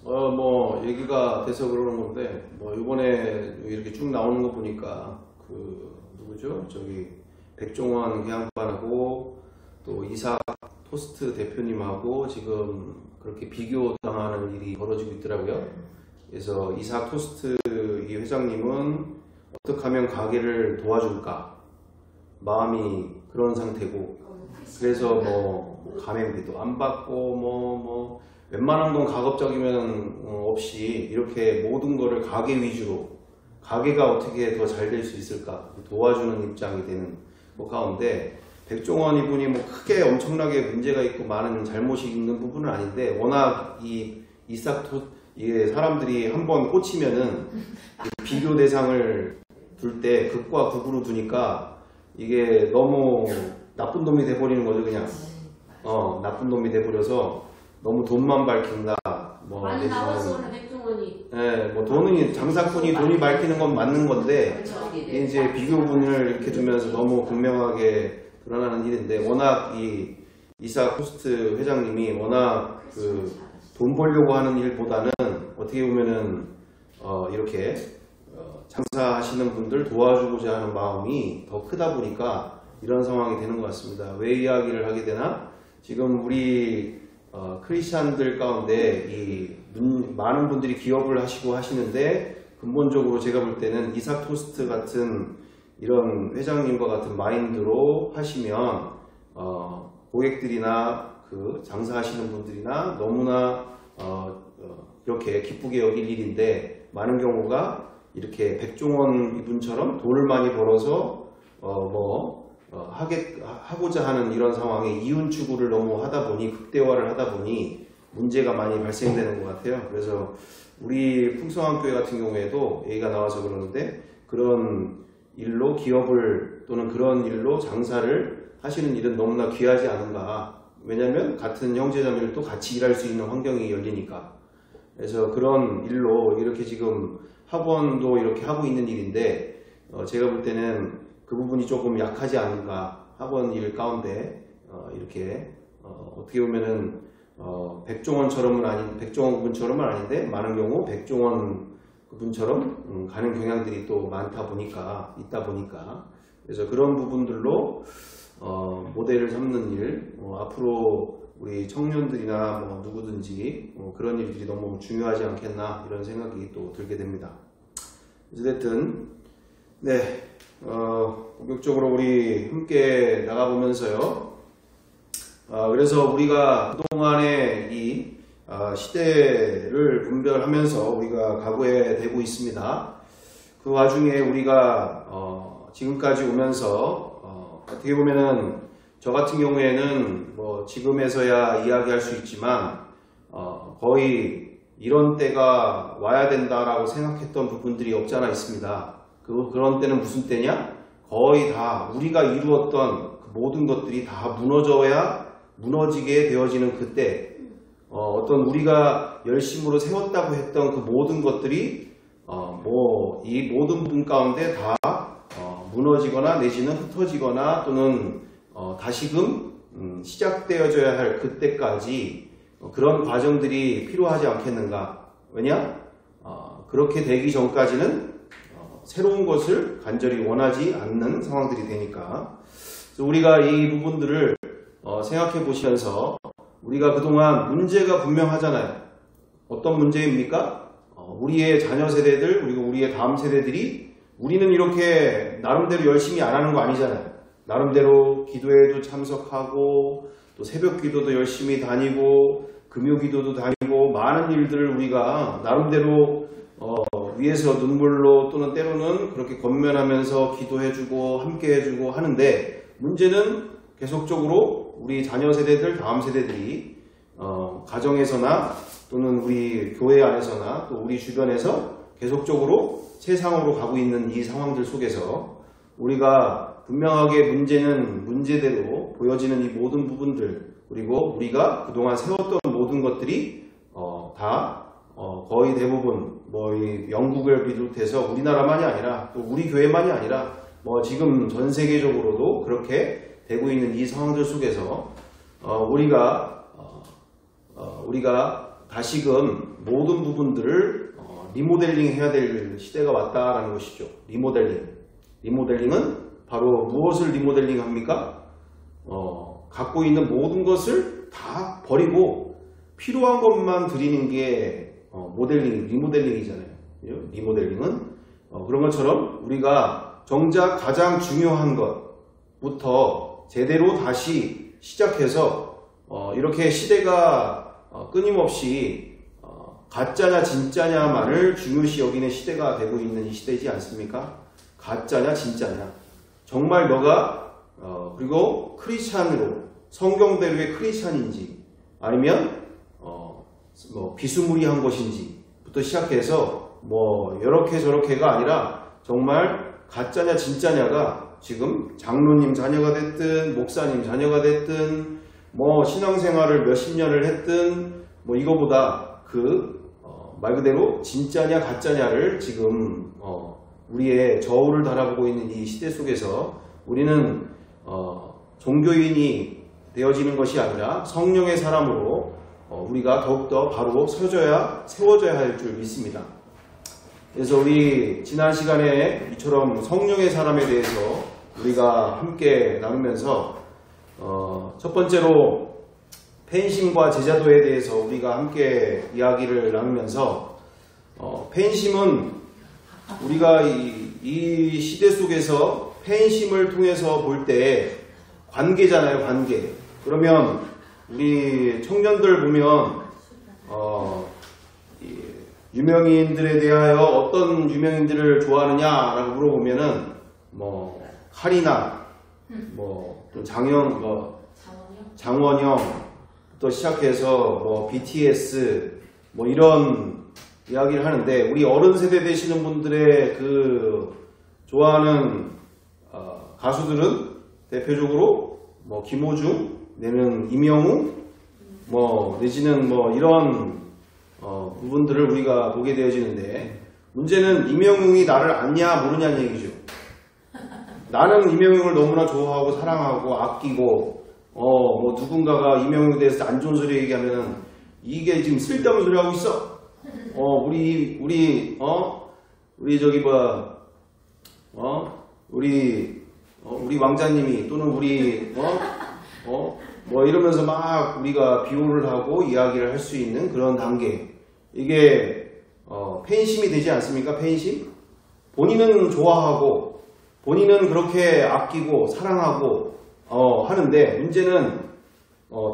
뭐 얘기가 돼서 그러는 건데 뭐 이번에 이렇게 쭉 나오는 거 보니까 그 누구죠? 저기 백종원 개항반하고 또 이삭 토스트 대표님하고 지금 그렇게 비교당하는 일이 벌어지고 있더라고요. 그래서 이삭 토스트 이 회장님은 어떻게 하면 가게를 도와줄까 마음이 그런 상태고, 그래서 뭐 가맹비도 안 받고 뭐 웬만한 건 가급적이면 없이 이렇게 모든 거를 가게 위주로, 가게가 어떻게 더 잘 될 수 있을까 도와주는 입장이 되는 것 가운데, 백종원 이분이 뭐 크게 엄청나게 문제가 있고 많은 잘못이 있는 부분은 아닌데, 워낙 이게 사람들이 한번 꽂히면은 비교 대상을 둘 때 극과 극으로 두니까 이게 너무 나쁜 놈이 돼버리는 거죠. 그냥 나쁜 놈이 돼버려서 너무 돈만 밝힌다. 뭐 많이 나와서 백종원이. 네, 뭐 돈이 장사꾼이 돈이 밝히는 건 맞는 건데 이제 비교분을 이렇게 두면서 너무 분명하게 드러나는 일인데, 워낙 이 이삭 토스트 회장님이 워낙 그 돈 벌려고 하는 일보다는 어떻게 보면은 이렇게 장사하시는 분들 도와주고자 하는 마음이 더 크다 보니까 이런 상황이 되는 것 같습니다. 왜 이야기를 하게 되나? 지금 우리 크리스찬들 가운데 많은 분들이 기업을 하시고 하시는데, 근본적으로 제가 볼 때는 이삭 토스트 같은 이런 회장님과 같은 마인드로 하시면 고객들이나 그 장사하시는 분들이나 너무나 이렇게 기쁘게 여길 일인데, 많은 경우가 이렇게 백종원 이분처럼 돈을 많이 벌어서 하고자 하는 이런 상황에 이윤 추구를 너무 하다 보니, 극대화를 하다 보니 문제가 많이 발생되는 것 같아요. 그래서 우리 풍성한교회 같은 경우에도 얘기가 나와서 그러는데, 그런 일로 기업을 또는 그런 일로 장사를 하시는 일은 너무나 귀하지 않은가. 왜냐하면 같은 형제자매들도 같이 일할 수 있는 환경이 열리니까. 그래서 그런 일로 이렇게 지금 학원도 이렇게 하고 있는 일인데, 제가 볼 때는 그 부분이 조금 약하지 않은가. 학원 일 가운데 이렇게 어떻게 보면은 백종원 분처럼은 아닌데, 많은 경우 백종원 분처럼 가는 경향들이 또 있다 보니까 그래서 그런 부분들로 모델을 삼는 일, 앞으로 우리 청년들이나 뭐 누구든지 그런 일들이 너무 중요하지 않겠나, 이런 생각이 또 들게 됩니다. 어쨌든 네, 본격적으로 우리 함께 나가보면서요. 그래서 우리가 그동안의 이 시대를 분별하면서 우리가 각오해야 되고 있습니다. 그 와중에 우리가 지금까지 오면서 어떻게 보면은 저 같은 경우에는 뭐 지금에서야 이야기할 수 있지만 거의 이런 때가 와야 된다라고 생각했던 부분들이 없지 않아 있습니다. 그런 때는 무슨 때냐? 거의 다 우리가 이루었던 그 모든 것들이 다 무너지게 되어지는 그때, 어떤 우리가 열심으로 세웠다고 했던 그 모든 것들이 이 모든 부분 가운데 다 무너지거나 내지는 흩어지거나 또는 다시금 시작되어져야 할 그때까지 그런 과정들이 필요하지 않겠는가. 왜냐? 그렇게 되기 전까지는 새로운 것을 간절히 원하지 않는 상황들이 되니까. 그래서 우리가 이 부분들을 생각해 보시면서, 우리가 그동안 문제가 분명하잖아요. 어떤 문제입니까? 우리의 자녀 세대들, 그리고 우리의 다음 세대들이, 우리는 이렇게 나름대로 열심히 안 하는 거 아니잖아요. 나름대로 기도회도 참석하고 또 새벽 기도도 열심히 다니고 금요 기도도 다니고 많은 일들을 우리가 나름대로 위에서 눈물로 또는 때로는 그렇게 권면하면서 기도해주고 함께 해주고 하는데, 문제는 계속적으로 우리 자녀 세대들, 다음 세대들이 가정에서나 또는 우리 교회 안에서나 또 우리 주변에서 계속적으로 세상으로 가고 있는 이 상황들 속에서 우리가 분명하게 문제는 문제대로 보여지는 이 모든 부분들, 그리고 우리가 그동안 세웠던 모든 것들이 다 거의 대부분 이 영국을 비롯해서 우리나라만이 아니라 또 우리 교회만이 아니라 지금 전 세계적으로도 그렇게 되고 있는 이 상황들 속에서 우리가 다시금 모든 부분들을 리모델링 해야 될 시대가 왔다라는 것이죠. 리모델링은 바로 무엇을 리모델링 합니까? 갖고 있는 모든 것을 다 버리고 필요한 것만 드리는 게 리모델링이잖아요. 리모델링은 그런 것처럼 우리가 정작 가장 중요한 것부터 제대로 다시 시작해서 이렇게 시대가 끊임없이 가짜냐 진짜냐만을 중요시 여기는 시대가 되고 있는 이 시대이지 않습니까? 가짜냐 진짜냐, 정말 너가 그리고 크리스찬으로 성경대로의 크리스찬인지 아니면 뭐 비스무리한 것인지부터 시작해서 뭐 이렇게 저렇게가 아니라 정말 가짜냐 진짜냐가 지금 장로님 자녀가 됐든 목사님 자녀가 됐든 뭐 신앙생활을 몇십 년을 했든 뭐 이거보다 말 그대로 진짜냐 가짜냐를 지금 우리의 저울을 달아보고 있는 이 시대 속에서 우리는 종교인이 되어지는 것이 아니라 성령의 사람으로 우리가 더욱더 바로 세워져야 할 줄 믿습니다. 그래서 우리 지난 시간에 이처럼 성령의 사람에 대해서 우리가 함께 나누면서 첫 번째로 팬심과 제자도에 대해서 우리가 함께 이야기를 나누면서 팬심은 우리가 이 시대 속에서 팬심을 통해서 볼 때 관계잖아요. 관계. 그러면 우리 청년들 보면 유명인들에 대하여 어떤 유명인들을 좋아하느냐라고 물어보면은 뭐 카리나, 또 장원영 또 시작해서 뭐 BTS 뭐 이런 이야기를 하는데, 우리 어른 세대 되시는 분들의 좋아하는 가수들은 대표적으로 뭐 김호중 내는 임영웅 내지는 뭐 이런 부분들을 우리가 보게 되어지는데, 문제는 임영웅이 나를 아냐 모르냐는 얘기죠. 나는 임영웅을 너무나 좋아하고 사랑하고 아끼고 뭐 누군가가 임영웅에 대해서 안 좋은 소리 얘기하면은 이게 지금 쓸데없는 소리 하고 있어. 우리 왕자님이 또는 뭐 이러면서 막 우리가 비호를 하고 이야기를 할 수 있는 그런 단계. 이게 팬심이 되지 않습니까? 팬심? 본인은 좋아하고 본인은 그렇게 아끼고 사랑하고 하는데, 문제는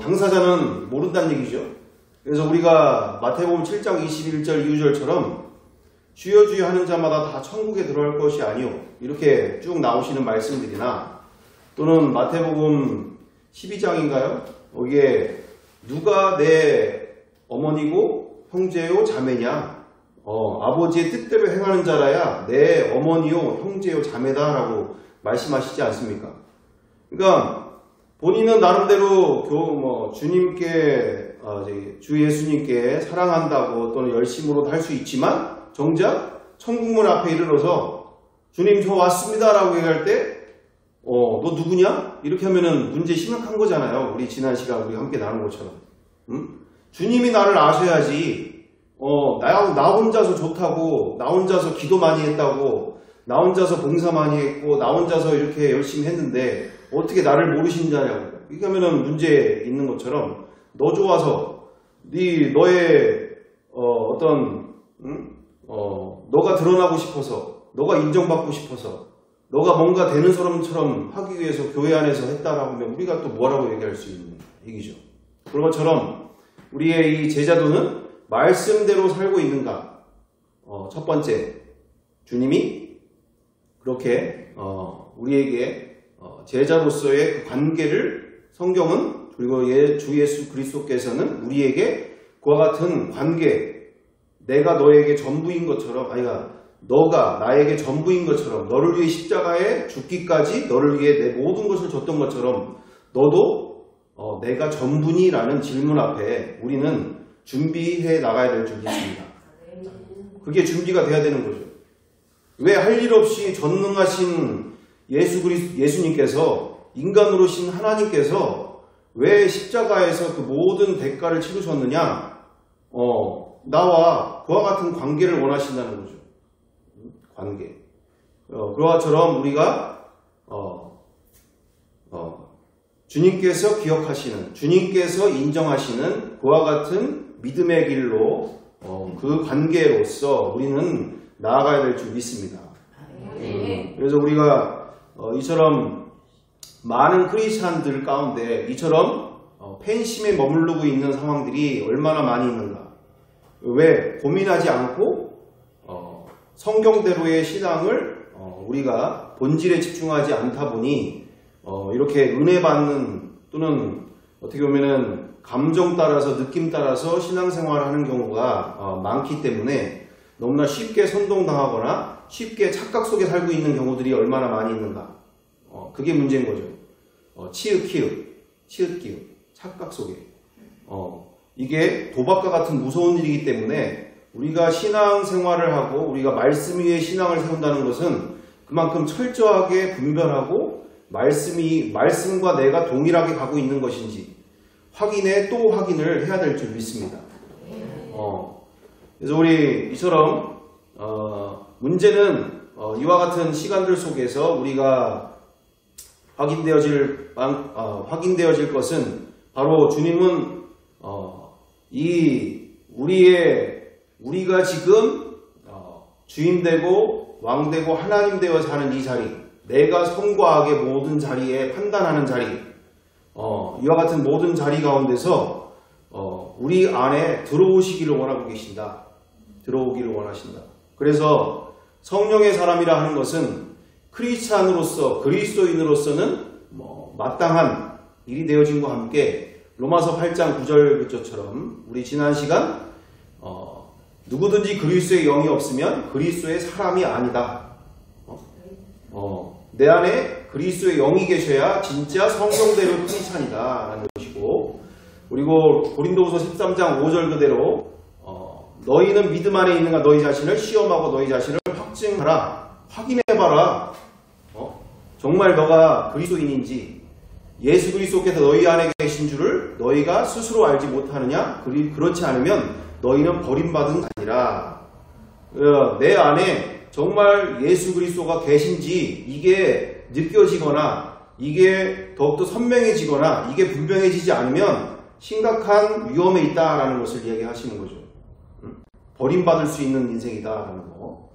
당사자는 모른다는 얘기죠. 그래서 우리가 마태복음 7장 21절 이후절처럼 주여 주여 하는 자마다 다 천국에 들어갈 것이 아니오, 이렇게 쭉 나오시는 말씀들이나, 또는 마태복음 12장인가요? 거기에 누가 내 어머니고 형제요 자매냐, 아버지의 뜻대로 행하는 자라야 내 어머니요 형제요 자매다 라고 말씀하시지 않습니까? 그러니까 본인은 나름대로 주님께 주 예수님께 사랑한다고 또는 열심으로도 할 수 있지만, 정작 천국문 앞에 이르러서 주님 저 왔습니다 라고 얘기할 때 너 누구냐? 이렇게 하면은 문제 심각한 거잖아요. 우리 지난 시간 우리 함께 나눈 것처럼. 주님이 나를 아셔야지. 나 혼자서 좋다고, 나 혼자서 기도 많이 했다고, 나 혼자서 봉사 많이 했고, 나 혼자서 이렇게 열심히 했는데 어떻게 나를 모르신다냐고. 이렇게 하면은 문제 있는 것처럼, 너 좋아서 너의 너가 드러나고 싶어서, 너가 인정받고 싶어서, 너가 뭔가 되는 사람처럼 하기 위해서 교회 안에서 했다라고 하면 우리가 또 뭐라고 얘기할 수 있는 얘기죠. 그런 것처럼 우리의 이 제자도는 말씀대로 살고 있는가? 첫 번째, 주님이 그렇게 우리에게 제자로서의 그 관계를, 성경은 그리고 주 예수 그리스도께서는 우리에게 그와 같은 관계, 내가 너에게 전부인 것처럼, 너가 나에게 전부인 것처럼, 너를 위해 십자가에 죽기까지 너를 위해 내 모든 것을 줬던 것처럼 너도 내가 전부니? 라는 질문 앞에 우리는 준비해 나가야 될 줄 믿습니다. 그게 준비가 돼야 되는 거죠. 왜 할 일 없이 전능하신 예수님께서, 인간으로 신 하나님께서 왜 십자가에서 그 모든 대가를 치르셨느냐? 나와 그와 같은 관계를 원하신다는 거죠. 관계. 그와 같처럼 우리가 주님께서 기억하시는, 주님께서 인정하시는 그와 같은 믿음의 길로 그 관계로서 우리는 나아가야 될 줄 믿습니다. 그래서 우리가 이처럼 많은 크리스찬들 가운데 이처럼 팬심에 머무르고 있는 상황들이 얼마나 많이 있는가. 왜? 고민하지 않고 성경대로의 신앙을 우리가 본질에 집중하지 않다 보니 이렇게 은혜 받는 또는 어떻게 보면은 감정 따라서 느낌 따라서 신앙생활을 하는 경우가 많기 때문에 너무나 쉽게 선동당하거나 쉽게 착각 속에 살고 있는 경우들이 얼마나 많이 있는가. 그게 문제인 거죠. 치읓기읓 착각 속에. 이게 도박과 같은 무서운 일이기 때문에 우리가 신앙생활을 하고 우리가 말씀 위에 신앙을 세운다는 것은 그만큼 철저하게 분별하고 말씀과 내가 동일하게 가고 있는 것인지 또 확인을 해야 될 줄 믿습니다. 그래서 우리 이처럼 문제는 이와 같은 시간들 속에서 우리가 확인되어질 것은 바로 주님은 우리가 지금 주인되고 왕되고 하나님 되어 사는 이 자리, 내가 선과 악의 모든 자리에 판단하는 자리, 이와 같은 모든 자리 가운데서 우리 안에 들어오시기를 원하고 계신다. 들어오기를 원하신다. 그래서 성령의 사람이라 하는 것은 크리스찬으로서 그리스도인으로서는 마땅한 일이 되어진과 함께 로마서 8장 9절 글처럼 우리 지난 시간 누구든지 그리스도의 영이 없으면 그리스도의 사람이 아니다. 내 안에 그리스도의 영이 계셔야 진짜 성경대로 크리스찬이다 라는 것이고, 그리고 고린도후서 13장 5절 그대로 너희는 믿음 안에 있는가 너희 자신을 시험하고 너희 자신을 확증하라. 확인해봐라. 정말 너가 그리스도인인지 예수 그리스도께서 너희 안에 계신 줄을 너희가 스스로 알지 못하느냐? 그렇지 않으면 너희는 버림받은 자니라. 내 안에 정말 예수 그리스도가 계신지 이게 느껴지거나 이게 더욱더 선명해지거나 이게 분명해지지 않으면 심각한 위험에 있다라는 것을 얘기하시는 거죠. 버림받을 수 있는 인생이다라는 거.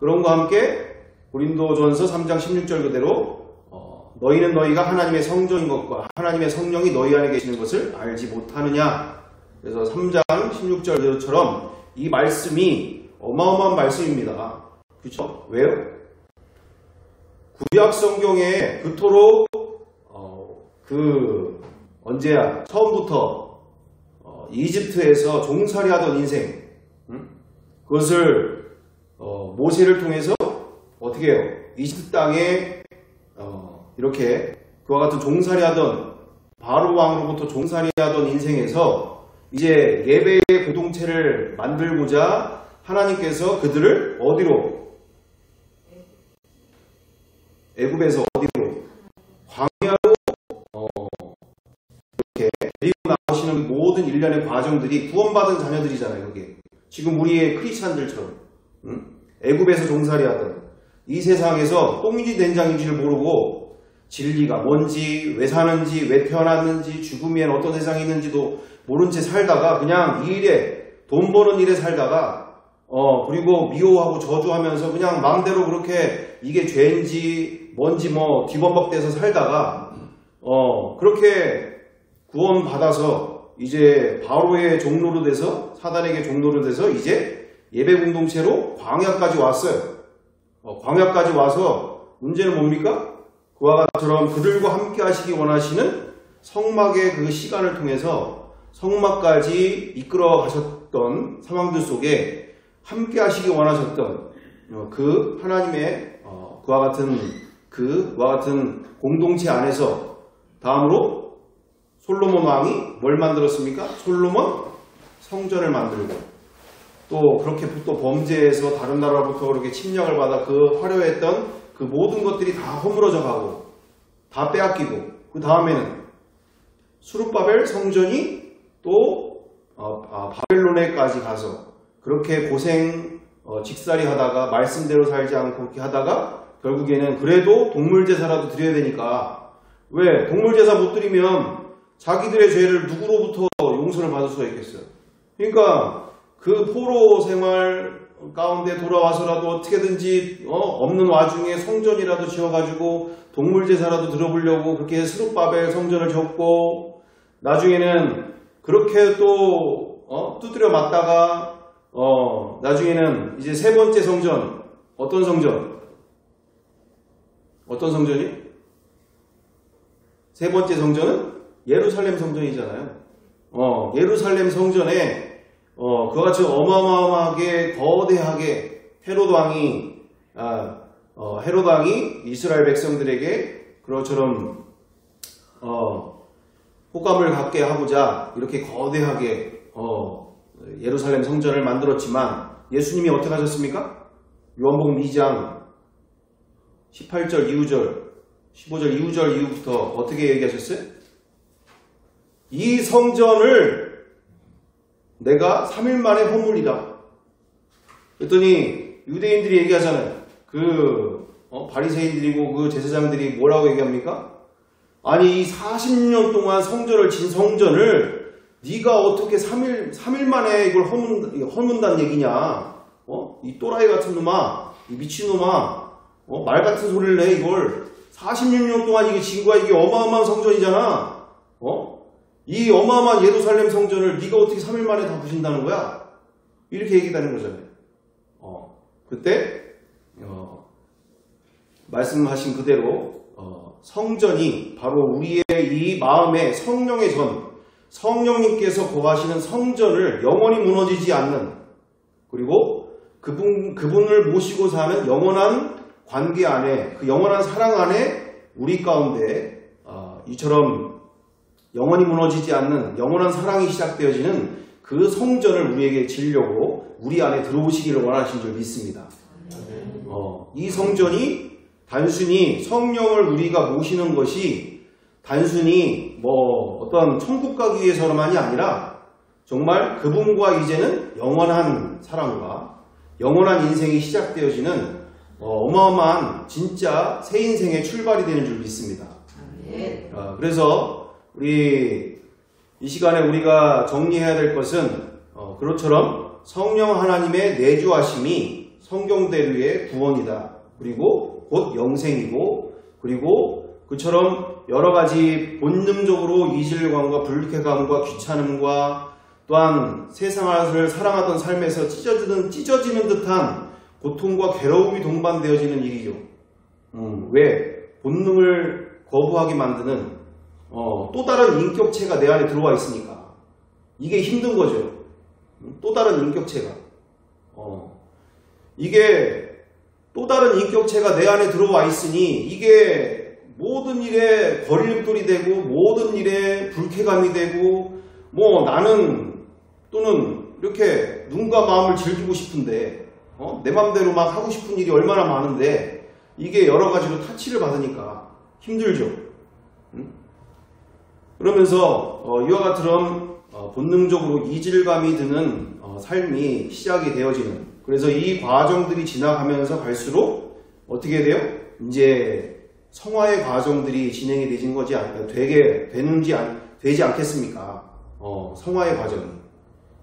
그런과 함께 고린도전서 3장 16절 그대로 너희는 너희가 하나님의 성전인 것과 하나님의 성령이 너희 안에 계시는 것을 알지 못하느냐. 그래서 3장 16절처럼 이 말씀이 어마어마한 말씀입니다. 그렇죠? 왜요? 구약 성경에 그토록 언제야? 처음부터 이집트에서 종살이하던 인생, 그것을 모세를 통해서 어떻게 해요? 이집트 땅에 이렇게 그와 같은 종살이하던 바로 왕으로부터 종살이하던 인생에서 이제 예배의 공동체를 만들고자 하나님께서 그들을 어디로? 애굽에서 어디로? 광야로 이렇게 데리고 나오시는 모든 일련의 과정들이 구원받은 자녀들이잖아요. 그게 지금 우리의 크리스찬들처럼 애굽에서 종살이하던 이 세상에서 똥인지 된장인지를 모르고 진리가 뭔지, 왜 사는지, 왜 태어났는지, 죽음엔 어떤 세상이 있는지도 모른 채 살다가 그냥 이 일에, 돈 버는 일에 살다가 그리고 미워하고 저주하면서 그냥 마음대로 그렇게 이게 죄인지 뭔지 뒤범벅돼서 살다가 그렇게 구원받아서 이제 바로의 종로로 돼서 사단에게 종로로 돼서 이제 예배 공동체로 광야까지 왔어요. 광야까지 와서 문제는 뭡니까? 그와 같처럼 그들과 함께 하시기 원하시는 성막의 그 시간을 통해서 성막까지 이끌어 가셨던 상황들 속에 함께 하시기 원하셨던 그 하나님의 그와 같은 공동체 안에서 다음으로 솔로몬 왕이 뭘 만들었습니까? 솔로몬 성전을 만들고 또 그렇게 또 범죄해서 다른 나라로부터 그렇게 침략을 받아 그 화려했던 그 모든 것들이 다 허물어져 가고 다 빼앗기고 그 다음에는 수룹바벨 성전이 또 바벨론에까지 가서 그렇게 고생 직살이 하다가 말씀대로 살지 않고 그렇게 하다가 결국에는 그래도 동물 제사라도 드려야 되니까, 왜 동물 제사 못 드리면 자기들의 죄를 누구로부터 용서를 받을 수가 있겠어요. 그러니까 그 포로 생활 가운데 돌아와서라도 어떻게든지 없는 와중에 성전이라도 지어가지고 동물 제사라도 들어보려고 그렇게 스룹바벨 성전을 짓고, 나중에는 그렇게 또 두드려 맞다가 나중에는 이제 세 번째 성전, 어떤 성전? 어떤 성전이? 세 번째 성전은 예루살렘 성전이잖아요. 예루살렘 성전에 그와 같이 어마어마하게 거대하게 헤롯 왕이 이스라엘 백성들에게 그처럼 호감을 갖게 하고자 이렇게 거대하게 예루살렘 성전을 만들었지만, 예수님이 어떻게 하셨습니까? 요한복음 2장 18절 이후절 15절 이후절 이후부터 어떻게 얘기하셨어요? 이 성전을 내가 3일 만에 허물리라. 그랬더니 유대인들이 얘기하잖아요. 바리새인들이고 그 제사장들이 뭐라고 얘기합니까? 아니, 이 40년 동안 성전을 진 성전을 네가 어떻게 3일 만에 이걸 허문다는 얘기냐? 이 또라이 같은 놈아, 이 미친놈아, 말 같은 소리를 내. 이걸 46년 동안 이게 진 거야. 이게 어마어마한 성전이잖아. 이 어마어마한 예루살렘 성전을 네가 어떻게 3일 만에 다 부신다는 거야? 이렇게 얘기하는 거잖아요. 그때 말씀하신 그대로 성전이 바로 우리의 이 마음에 성령의 전, 성령님께서 거하시는 성전을 영원히 무너지지 않는, 그리고 그분을 모시고 사는 영원한 관계 안에, 그 영원한 사랑 안에 우리 가운데 이처럼 영원히 무너지지 않는 영원한 사랑이 시작되어지는 그 성전을 우리에게 지으려고 우리 안에 들어오시기를 원하신 줄 믿습니다. 이 성전이 단순히 성령을 우리가 모시는 것이 단순히 어떤 천국 가기 위해서만이 아니라 정말 그분과 이제는 영원한 사랑과 영원한 인생이 시작되어지는 어마어마한 진짜 새 인생의 출발이 되는 줄 믿습니다. 그래서 우리 이 시간에 우리가 정리해야 될 것은 그것처럼 성령 하나님의 내주하심이 성경대로의 구원이다. 그리고 곧 영생이고, 그리고 그처럼 여러 가지 본능적으로 이질감과 불쾌감과 귀찮음과 또한 세상을 사랑하던 삶에서 찢어지는 듯한 고통과 괴로움이 동반되어지는 일이죠. 왜? 본능을 거부하게 만드는 또 다른 인격체가 내 안에 들어와 있으니까 이게 힘든 거죠. 또 다른 인격체가 이게 또 다른 인격체가 내 안에 들어와 있으니 이게 모든 일에 거리돌이 되고 모든 일에 불쾌감이 되고, 나는 또는 이렇게 눈과 마음을 즐기고 싶은데 내 맘대로 막 하고 싶은 일이 얼마나 많은데 이게 여러 가지로 타치를 받으니까 힘들죠. 그러면서 이와 같은 본능적으로 이질감이 드는 삶이 시작이 되어지는, 그래서 이 과정들이 지나가면서 갈수록 어떻게 돼요? 이제 성화의 과정들이 진행이 되는 거지, 되지 않겠습니까? 성화의 과정이.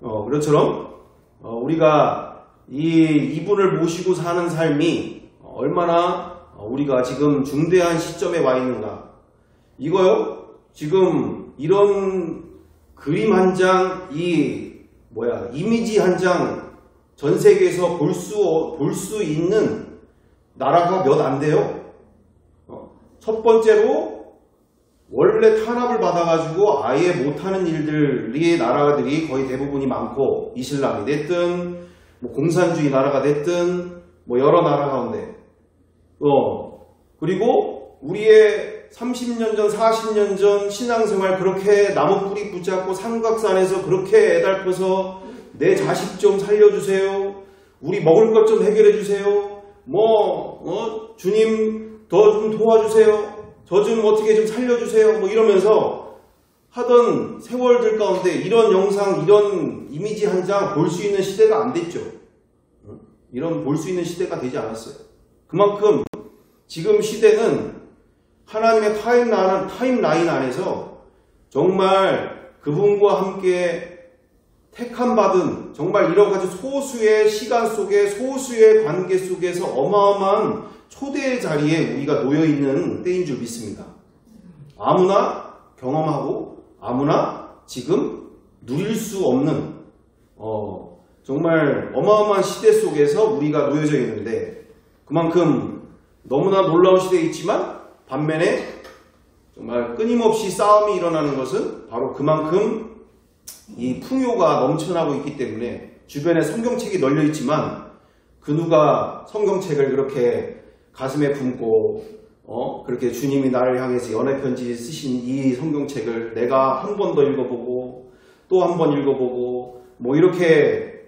그것처럼 우리가 이분을 모시고 사는 삶이 얼마나 우리가 지금 중대한 시점에 와 있는가. 이거요, 지금 이런 그림 한 장, 이미지 한 장 전 세계에서 볼 수 있는 나라가 몇 안 돼요. 첫 번째로 원래 탄압을 받아가지고 아예 못하는 일들이 나라들이 거의 대부분이 많고, 이슬람이 됐든 공산주의 나라가 됐든 여러 나라 가운데 그리고 우리의 30년 전 40년 전 신앙생활 그렇게 나무 뿌리 붙잡고 삼각산에서 그렇게 애달퍼서 내 자식 좀 살려주세요, 우리 먹을 것 좀 해결해 주세요, 주님 더 좀 도와주세요, 저 좀 어떻게 좀 살려주세요, 이러면서 하던 세월들 가운데 이런 영상, 이런 이미지 한 장 볼 수 있는 시대가 안 됐죠. 이런 볼 수 있는 시대가 되지 않았어요. 그만큼 지금 시대는 하나님의 타임라인 안에서 정말 그분과 함께 택함받은 정말 이런 가지 소수의 시간 속에 소수의 관계 속에서 어마어마한 초대의 자리에 우리가 놓여있는 때인 줄 믿습니다. 아무나 경험하고 아무나 지금 누릴 수 없는 정말 어마어마한 시대 속에서 우리가 놓여져 있는데 그만큼 너무나 놀라운 시대에 있지만 반면에 정말 끊임없이 싸움이 일어나는 것은 바로 그만큼 이 풍요가 넘쳐나고 있기 때문에 주변에 성경책이 널려 있지만 그 누가 성경책을 그렇게 가슴에 품고 그렇게 주님이 나를 향해서 연애편지 쓰신 이 성경책을 내가 한 번 더 읽어보고 또 한 번 읽어보고 뭐 이렇게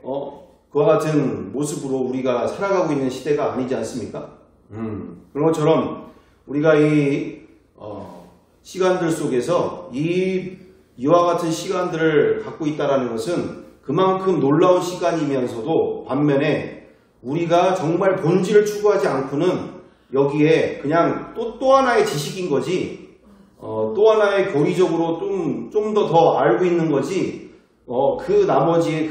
그와 같은 모습으로 우리가 살아가고 있는 시대가 아니지 않습니까? 그런 것처럼 우리가 이 시간들 속에서 이와 같은 시간들을 갖고 있다는 것은 그만큼 놀라운 시간이면서도 반면에 우리가 정말 본질을 추구하지 않고는 여기에 그냥 또 하나의 지식인 거지 또 하나의 교리적으로 좀 더 알고 있는 거지 그 나머지의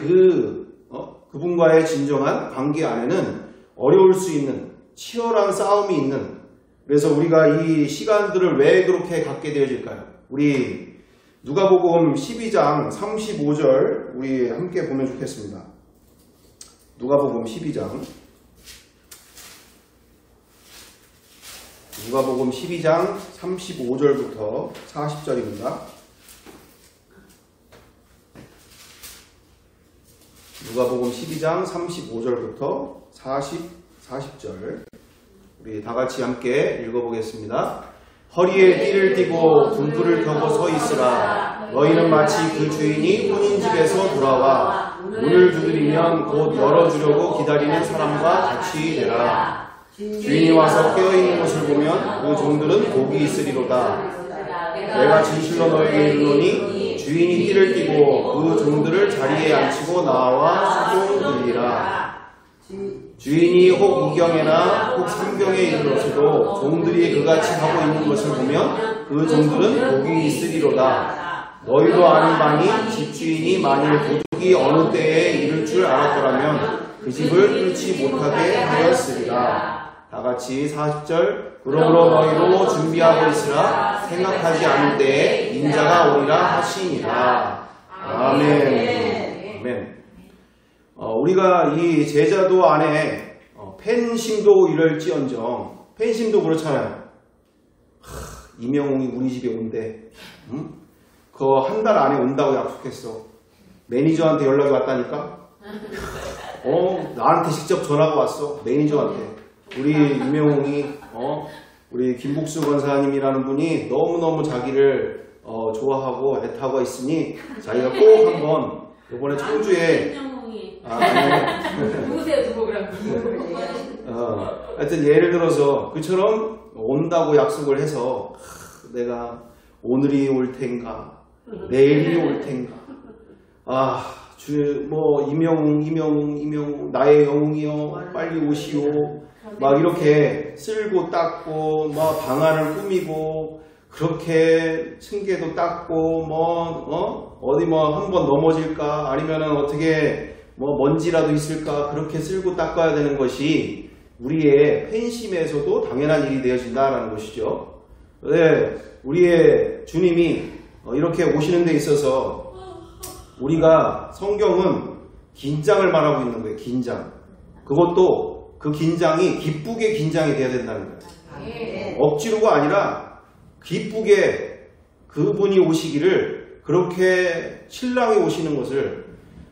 그분과의 진정한 관계 안에는 어려울 수 있는 치열한 싸움이 있는 그래서 우리가 이 시간들을 왜 그렇게 갖게 되어질까요? 우리 누가복음 12장 35절 우리 함께 보면 좋겠습니다. 누가복음 12장 35절부터 40절입니다. 누가복음 12장 35절부터 40절 우리 다같이 함께 읽어보겠습니다. 허리에 띠를 띠고 등불을 켜고 서 있으라. 너희는 마치 그 주인이 혼인집에서 돌아와 문을 두드리면 곧 열어주려고 기다리는 사람과 같이 되라. 주인이 와서 깨어있는 것을 보면 그 종들은 복이 있으리로다. 내가 진실로 너희에게 이르노니 주인이 띠를 띠고 그 종들을 자리에 앉히고 나와 수종 들리라. 주인이 혹 2경에나 혹 3경에 이르러서도 종들이 그같이 하고 있는 것을 보면 그 종들은 복이 있으리로다. 너희도 아는 바니 집주인이 만일 도둑이 어느 때에 이를 줄 알았더라면 그 집을 뚫지 못하게 하였으리라. 다같이 40절 그러므로 너희도 준비하고 있으라. 생각하지 않을 때에 인자가 오리라 하시니라. 아멘. 아멘. 우리가 이 제자도 안에 팬심도 이럴지언정 팬심도 그렇잖아요. 이명웅이 우리 집에 온대. 그거 한 달 안에 온다고 약속했어. 매니저한테 연락이 왔다니까. 나한테 직접 전화가 왔어. 매니저한테. 우리 이명웅이 우리 김복수 권사님이라는 분이 너무너무 자기를 좋아하고 애타고 있으니 자기가 꼭 한번 이번에 청주에 누구세요 두 프로그램? 하여튼 예를 들어서 그처럼 온다고 약속을 해서 내가 오늘이 올 텐가 내일이 올 텐가 이명웅 나의 영웅이여 빨리 오시오 막 이렇게 쓸고 닦고 막 방안을 꾸미고 그렇게 층계도 닦고 어디 한번 넘어질까 아니면은 어떻게 먼지라도 있을까 그렇게 쓸고 닦아야 되는 것이 우리의 팬심에서도 당연한 일이 되어진다라는 것이죠. 네, 우리의 주님이 이렇게 오시는 데 있어서 우리가 성경은 긴장을 말하고 있는 거예요. 긴장. 그것도 그 긴장이 기쁘게 긴장이 돼야 된다는 거예요. 억지로가 아니라 기쁘게 그분이 오시기를 그렇게 신랑이 오시는 것을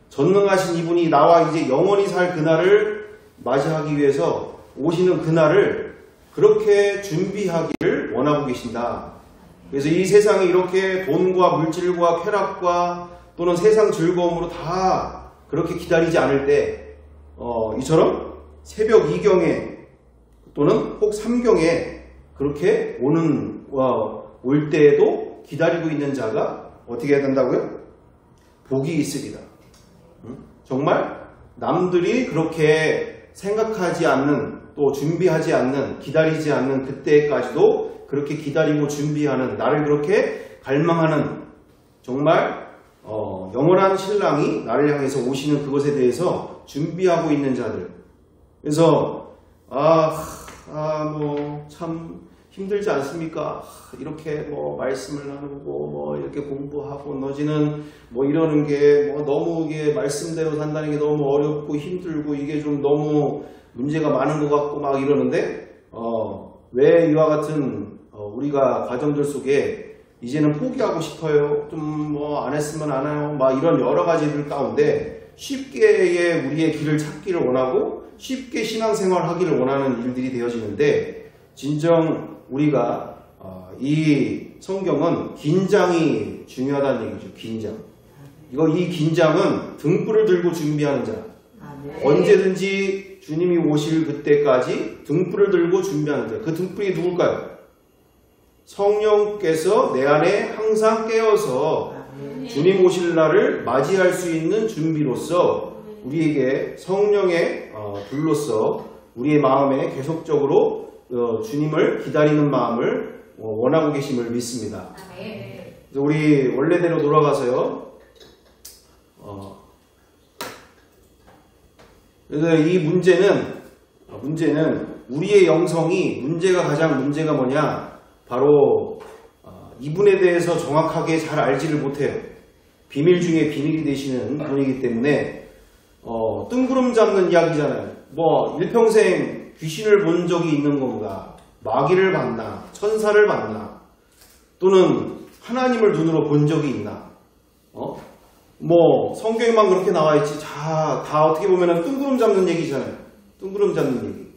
전능하신 이분이 나와 이제 영원히 살 그날을 맞이하기 위해서 오시는 그날을 그렇게 준비하기를 원하고 계신다. 그래서 이 세상에 이렇게 돈과 물질과 쾌락과 또는 세상 즐거움으로 다 그렇게 기다리지 않을 때 이처럼 새벽 2경에 또는 혹 3경에 그렇게 올 때에도 기다리고 있는 자가 어떻게 해야 된다고요? 복이 있으리라. 정말 남들이 그렇게 생각하지 않는, 또 준비하지 않는, 기다리지 않는 그때까지도 그렇게 기다리고 준비하는, 나를 그렇게 갈망하는 정말 영원한 신랑이 나를 향해서 오시는 그것에 대해서 준비하고 있는 자들. 그래서 뭐 참 힘들지 않습니까? 이렇게 뭐 말씀을 나누고 뭐 이렇게 공부하고 너지는 뭐 이러는 게 뭐 너무 이게 말씀대로 산다는 게 너무 어렵고 힘들고 이게 좀 너무 문제가 많은 것 같고 막 이러는데 왜 이와 같은 우리가 과정들 속에 이제는 포기하고 싶어요. 좀 뭐 안 했으면 안 해요. 막 이런 여러 가지들 가운데 쉽게 우리의 길을 찾기를 원하고 쉽게 신앙생활 하기를 원하는 일들이 되어지는데, 진정 우리가 이 성경은 긴장이 중요하다는 얘기죠. 긴장. 이 긴장은 등불을 들고 준비하는 자. 언제든지 주님이 오실 그때까지 등불을 들고 준비하는 자. 그 등불이 누굴까요? 성령께서 내 안에 항상 깨어서 주님 오실 날을 맞이할 수 있는 준비로서 우리에게 성령의 불로서 우리의 마음에 계속적으로 주님을 기다리는 마음을 원하고 계심을 믿습니다. 그래서 우리 원래대로 돌아가서요. 그래서 이 문제는 우리의 영성이 가장 문제가 뭐냐? 바로 이분에 대해서 정확하게 잘 알지를 못해요. 비밀 중에 비밀이 되시는 분이기 때문에 뜬구름 잡는 이야기잖아요. 뭐 일평생 귀신을 본 적이 있는 건가? 마귀를 봤나? 천사를 봤나? 또는 하나님을 눈으로 본 적이 있나? 뭐 성경에만 그렇게 나와 있지 다 어떻게 보면은 뜬구름 잡는 얘기잖아요. 뜬구름 잡는 얘기.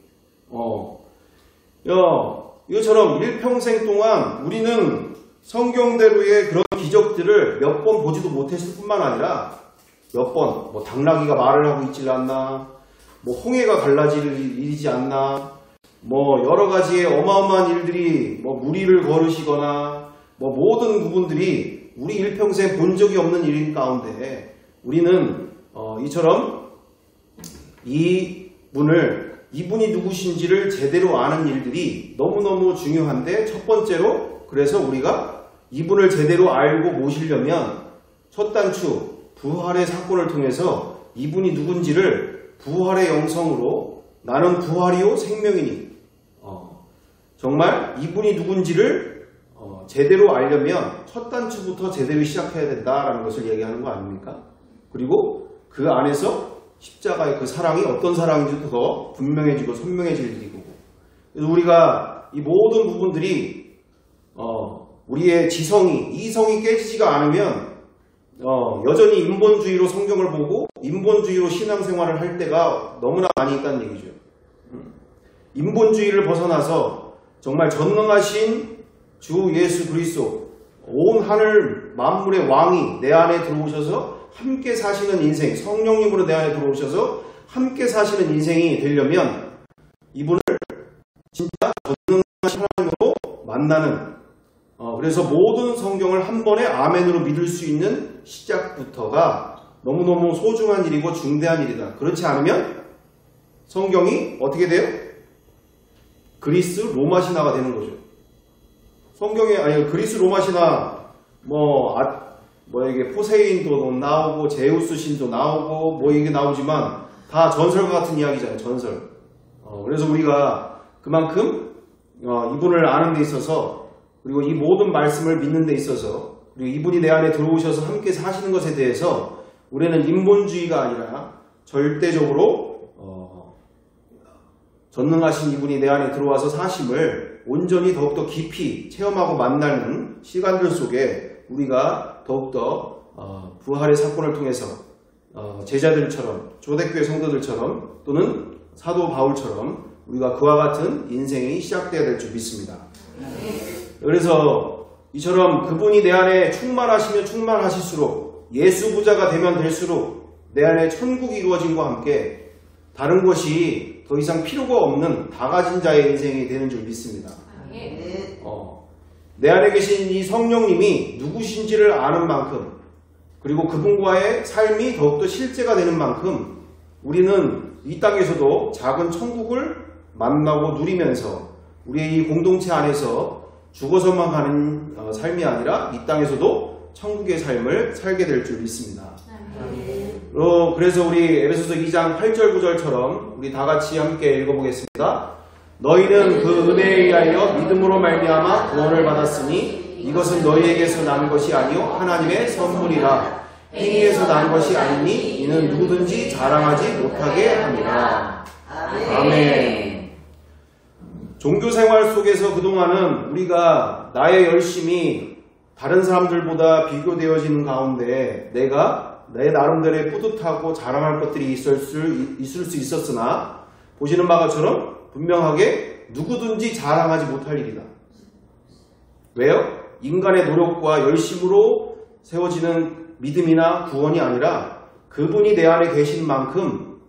이것처럼 일평생 동안 우리는 성경대로의 그런 기적들을 몇 번 보지도 못했을 뿐만 아니라 몇 번, 뭐 당나귀가 말을 하고 있질 않나, 뭐 홍해가 갈라질 일이지 않나, 뭐 여러 가지의 어마어마한 일들이 뭐 무리를 걸으시거나 뭐 모든 부분들이 우리 일평생 본 적이 없는 일인 가운데 우리는 이처럼 이분이 누구신지를 제대로 아는 일들이 너무너무 중요한데, 첫 번째로 그래서 우리가 이분을 제대로 알고 모시려면 첫 단추 부활의 사건을 통해서 이분이 누군지를 부활의 영성으로, 나는 부활이요 생명이니, 정말 이분이 누군지를 제대로 알려면 첫 단추부터 제대로 시작해야 된다라는 것을 얘기하는 거 아닙니까? 그리고 그 안에서 십자가의 그 사랑이 어떤 사랑인지 더 분명해지고 선명해질 일이고, 그래서 우리가 이 모든 부분들이 우리의 이성이 깨지지가 않으면 여전히 인본주의로 성경을 보고 인본주의로 신앙생활을 할 때가 너무나 많이 있다는 얘기죠. 인본주의를 벗어나서 정말 전능하신 주 예수 그리스도, 온 하늘 만물의 왕이 내 안에 들어오셔서 함께 사시는 인생, 성령님으로 내 안에 들어오셔서 함께 사시는 인생이 되려면 이분을 진짜 전능하신 하나님으로 만나는, 그래서 모든 성경을 한 번에 아멘으로 믿을 수 있는 시작부터가 너무너무 소중한 일이고 중대한 일이다. 그렇지 않으면 성경이 어떻게 돼요? 그리스 로마 신화가 되는 거죠. 그리스 로마 신화 이게 포세이돈도 나오고 제우스 신도 나오고 뭐 이게 나오지만 다 전설과 같은 이야기잖아요. 전설. 그래서 우리가 그만큼 이분을 아는 데 있어서, 그리고 이 모든 말씀을 믿는 데 있어서, 그리고 이분이 내 안에 들어오셔서 함께 사시는 것에 대해서 우리는 인본주의가 아니라 절대적으로 전능하신 이분이 내 안에 들어와서 사심을 온전히 더욱더 깊이 체험하고 만나는 시간들 속에 우리가 더욱더 부활의 사건을 통해서 제자들처럼, 초대교회 성도들처럼, 또는 사도 바울처럼 우리가 그와 같은 인생이 시작되어야 될 줄 믿습니다. 그래서 이처럼 그분이 내 안에 충만하시면 충만하실수록, 예수 부자가 되면 될수록 내 안에 천국이 이루어짐과 함께 다른 것이 더 이상 필요가 없는 다 가진 자의 인생이 되는 줄 믿습니다. 내 안에 계신 이 성령님이 누구신지를 아는 만큼, 그리고 그분과의 삶이 더욱더 실제가 되는 만큼 우리는 이 땅에서도 작은 천국을 만나고 누리면서 우리의 이 공동체 안에서 죽어서만 가는 삶이 아니라 이 땅에서도 천국의 삶을 살게 될 줄 믿습니다. 그래서 우리 에베소서 2장 8절 9절처럼 우리 다 같이 함께 읽어보겠습니다. 너희는 그 은혜에 의하여 믿음으로 말미암아 구원을 받았으니 이것은 너희에게서 난 것이 아니요 하나님의 선물이라. 행위에서 난 것이 아니니 이는 누구든지 자랑하지 못하게 합니다. 아멘. 종교생활 속에서 그동안은 우리가 나의 열심이 다른 사람들보다 비교되어지는 가운데 내가 내 나름대로의 뿌듯하고 자랑할 것들이 있을 수 있었으나 보시는 바처럼 분명하게 누구든지 자랑하지 못할 일이다. 왜요? 인간의 노력과 열심으로 세워지는 믿음이나 구원이 아니라 그분이 내 안에 계신 만큼,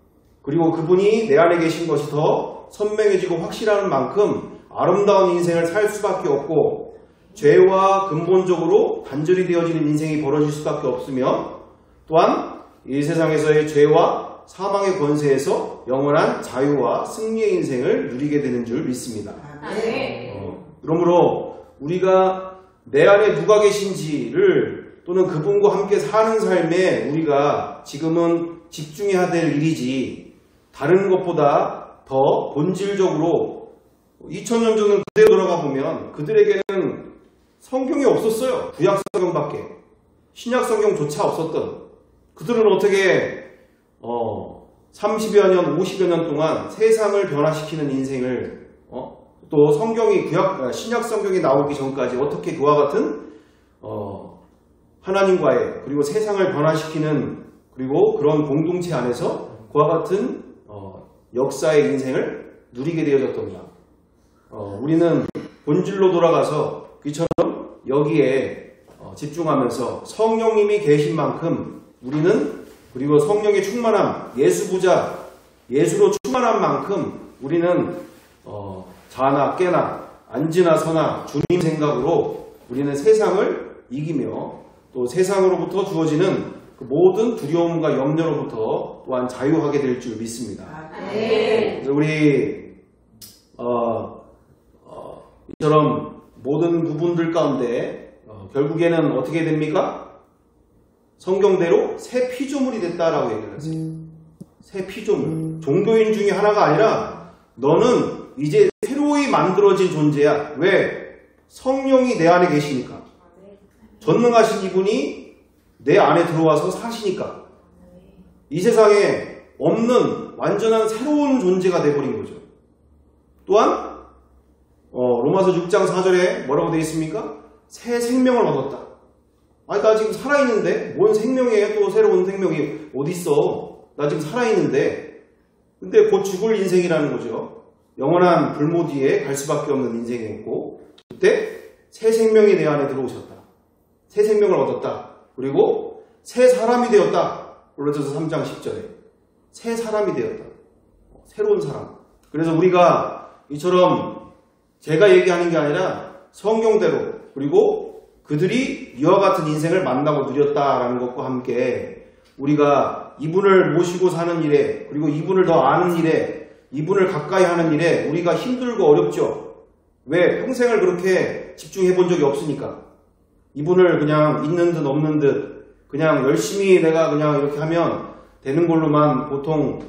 그리고 그분이 내 안에 계신 것이 더 선명해지고 확실한 만큼 아름다운 인생을 살 수밖에 없고, 죄와 근본적으로 단절이 되어지는 인생이 벌어질 수밖에 없으며, 또한 이 세상에서의 죄와 사망의 권세에서 영원한 자유와 승리의 인생을 누리게 되는 줄 믿습니다. 그러므로 우리가 내 안에 누가 계신지를, 또는 그분과 함께 사는 삶에 우리가 지금은 집중해야 될 일이지, 다른 것보다 더 본질적으로 2000년 전은 그대로 돌아가 보면 그들에게는 성경이 없었어요. 구약 성경밖에. 신약 성경조차 없었던 그들은 어떻게 30여 년, 50여 년 동안 세상을 변화시키는 인생을, 또 성경이 신약 성경이 나오기 전까지 어떻게 그와 같은 하나님과의, 그리고 세상을 변화시키는, 그리고 그런 공동체 안에서 그와 같은 역사의 인생을 누리게 되어졌던가. 우리는 본질로 돌아가서 이처럼 여기에 집중하면서 성령님이 계신 만큼 우리는, 그리고 성령의 충만함, 예수부자, 예수로 충만한 만큼 우리는 자나 깨나 안지나 서나 주님 생각으로 우리는 세상을 이기며 또 세상으로부터 주어지는 그 모든 두려움과 염려로부터 또한 자유하게 될 줄 믿습니다. 그래서 우리 이처럼 모든 부분들 가운데 결국에는 어떻게 됩니까? 성경대로 새 피조물이 됐다라고 얘기를 하세요. 새 피조물. 종교인 중에 하나가 아니라 너는 이제 새로이 만들어진 존재야. 왜? 성령이 내 안에 계시니까. 전능하신 이분이 내 안에 들어와서 사시니까. 이 세상에 없는 완전한 새로운 존재가 돼버린 거죠. 또한 로마서 6장 4절에 뭐라고 되어 있습니까? 새 생명을 얻었다. 아니 나 지금 살아있는데 뭔 생명이에요? 또 새로운 생명이 어딨어? 나 지금 살아있는데. 근데 곧 죽을 인생이라는 거죠. 영원한 불모 뒤에 갈 수밖에 없는 인생이었고, 그때 새 생명이 내 안에 들어오셨다. 새 생명을 얻었다. 그리고 새 사람이 되었다. 골로새서 3장 10절에 새 사람이 되었다. 새로운 사람. 그래서 우리가 이처럼 제가 얘기하는 게 아니라 성경대로, 그리고 그들이 이와 같은 인생을 만나고 누렸다라는 것과 함께 우리가 이분을 모시고 사는 일에, 그리고 이분을 더 아는 일에, 이분을 가까이 하는 일에 우리가 힘들고 어렵죠. 왜? 평생을 그렇게 집중해 본 적이 없으니까. 이분을 그냥 있는 듯 없는 듯 그냥 열심히 내가 그냥 이렇게 하면 되는 걸로만 보통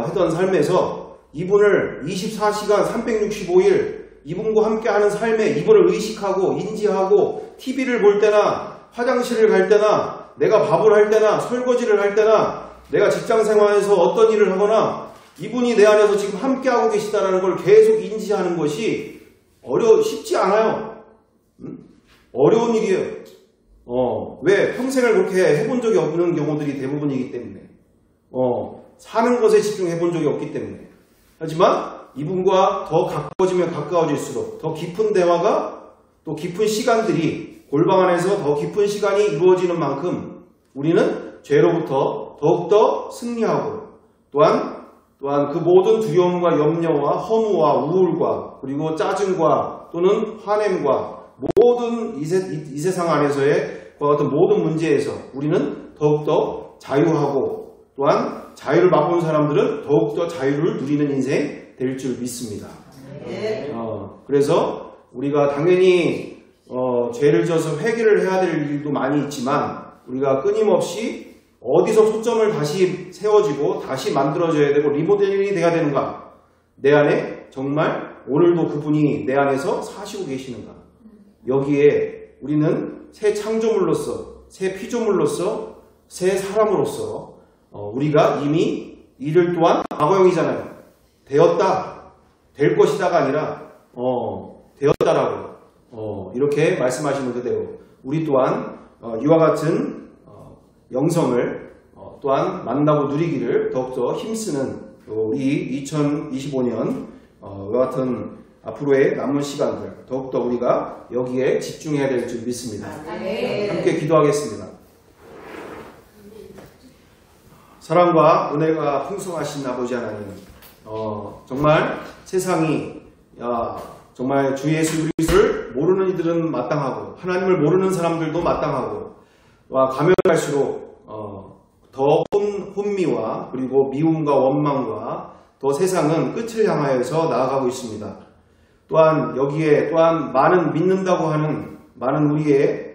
했던 삶에서 이분을 24시간 365일 이분과 함께 하는 삶에 이분을 의식하고 인지하고 TV를 볼 때나 화장실을 갈 때나 내가 밥을 할 때나 설거지를 할 때나 내가 직장생활에서 어떤 일을 하거나 이분이 내 안에서 지금 함께하고 계시다는 걸 계속 인지하는 것이 쉽지 않아요. 어려운 일이에요. 왜? 평생을 그렇게 해본 적이 없는 경우들이 대부분이기 때문에. 사는 것에 집중해 본 적이 없기 때문에. 하지만 이분과 더 가까워지면 가까워질수록 더 깊은 대화가, 또 깊은 시간들이 골방 안에서 더 깊은 시간이 이루어지는 만큼 우리는 죄로부터 더욱더 승리하고, 또한 그 모든 두려움과 염려와 허무와 우울과 그리고 짜증과 또는 화냄과 모든 이 세상 안에서의 그와 같은 모든 문제에서 우리는 더욱더 자유하고 또한 자유를 맛본 사람들은 더욱더 자유를 누리는 인생 될 줄 믿습니다. 그래서 우리가 당연히 죄를 져서 회개를 해야 될 일도 많이 있지만 우리가 끊임없이 어디서 초점을 다시 세워지고 다시 만들어져야 되고 리모델링이 돼야 되는가? 내 안에 정말 오늘도 그분이 내 안에서 사시고 계시는가? 여기에 우리는 새 창조물로서 새 피조물로서 새 사람으로서 우리가 이미 이를 또한 과거형이잖아요. 되었다, 될 것이다가 아니라 되었다라고 이렇게 말씀하시는 그대로 우리 또한 이와 같은 영성을 또한 만나고 누리기를 더욱더 힘쓰는 우리 2025년 이와 같은 앞으로의 남은 시간들 더욱더 우리가 여기에 집중해야 될 줄 믿습니다. 함께 기도하겠습니다. 사랑과 은혜가 풍성하신 아버지 하나님, 정말 세상이 정말 주 예수 그리스도를 모르는 이들은 마땅하고 하나님을 모르는 사람들도 마땅하고 가면 갈수록 더 혼미와 그리고 미움과 원망과 더 세상은 끝을 향하여서 나아가고 있습니다. 또한 여기에 또한 많은 믿는다고 하는 많은 우리의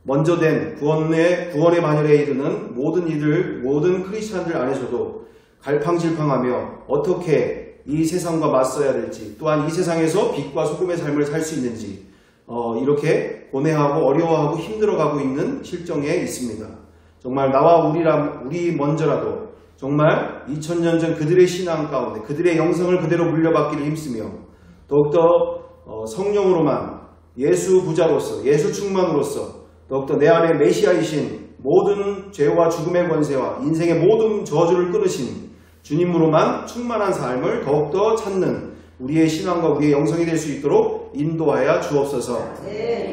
먼저 된 구원의 반열에 이르는 모든 이들, 모든 크리스찬들 안에서도 갈팡질팡하며 어떻게 이 세상과 맞서야 될지, 또한 이 세상에서 빛과 소금의 삶을 살 수 있는지 이렇게 고뇌하고 어려워하고 힘들어가고 있는 실정에 있습니다. 정말 나와 우리 먼저라도 정말 2000년 전 그들의 신앙 가운데 그들의 영성을 그대로 물려받기를 힘쓰며 더욱더 성령으로만 예수 부자로서 예수 충만으로서 더욱더 내 안에 메시아이신 모든 죄와 죽음의 권세와 인생의 모든 저주를 끊으신 주님으로만 충만한 삶을 더욱더 찾는 우리의 신앙과 우리의 영성이 될 수 있도록 인도하여 주옵소서.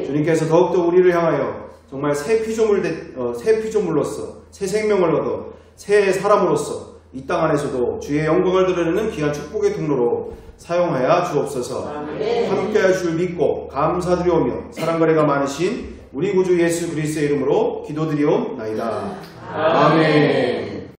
주님께서 더욱더 우리를 향하여 정말 새 피조물로서 새 생명을 얻어 새 사람으로서 이 땅 안에서도 주의 영광을 드러내는 귀한 축복의 통로로 사용하여 주옵소서. 함께할 줄 믿고 감사드리오며 사랑과 은혜가 많으신 우리 구주 예수 그리스도의 이름으로 기도드리옵나이다. 아멘.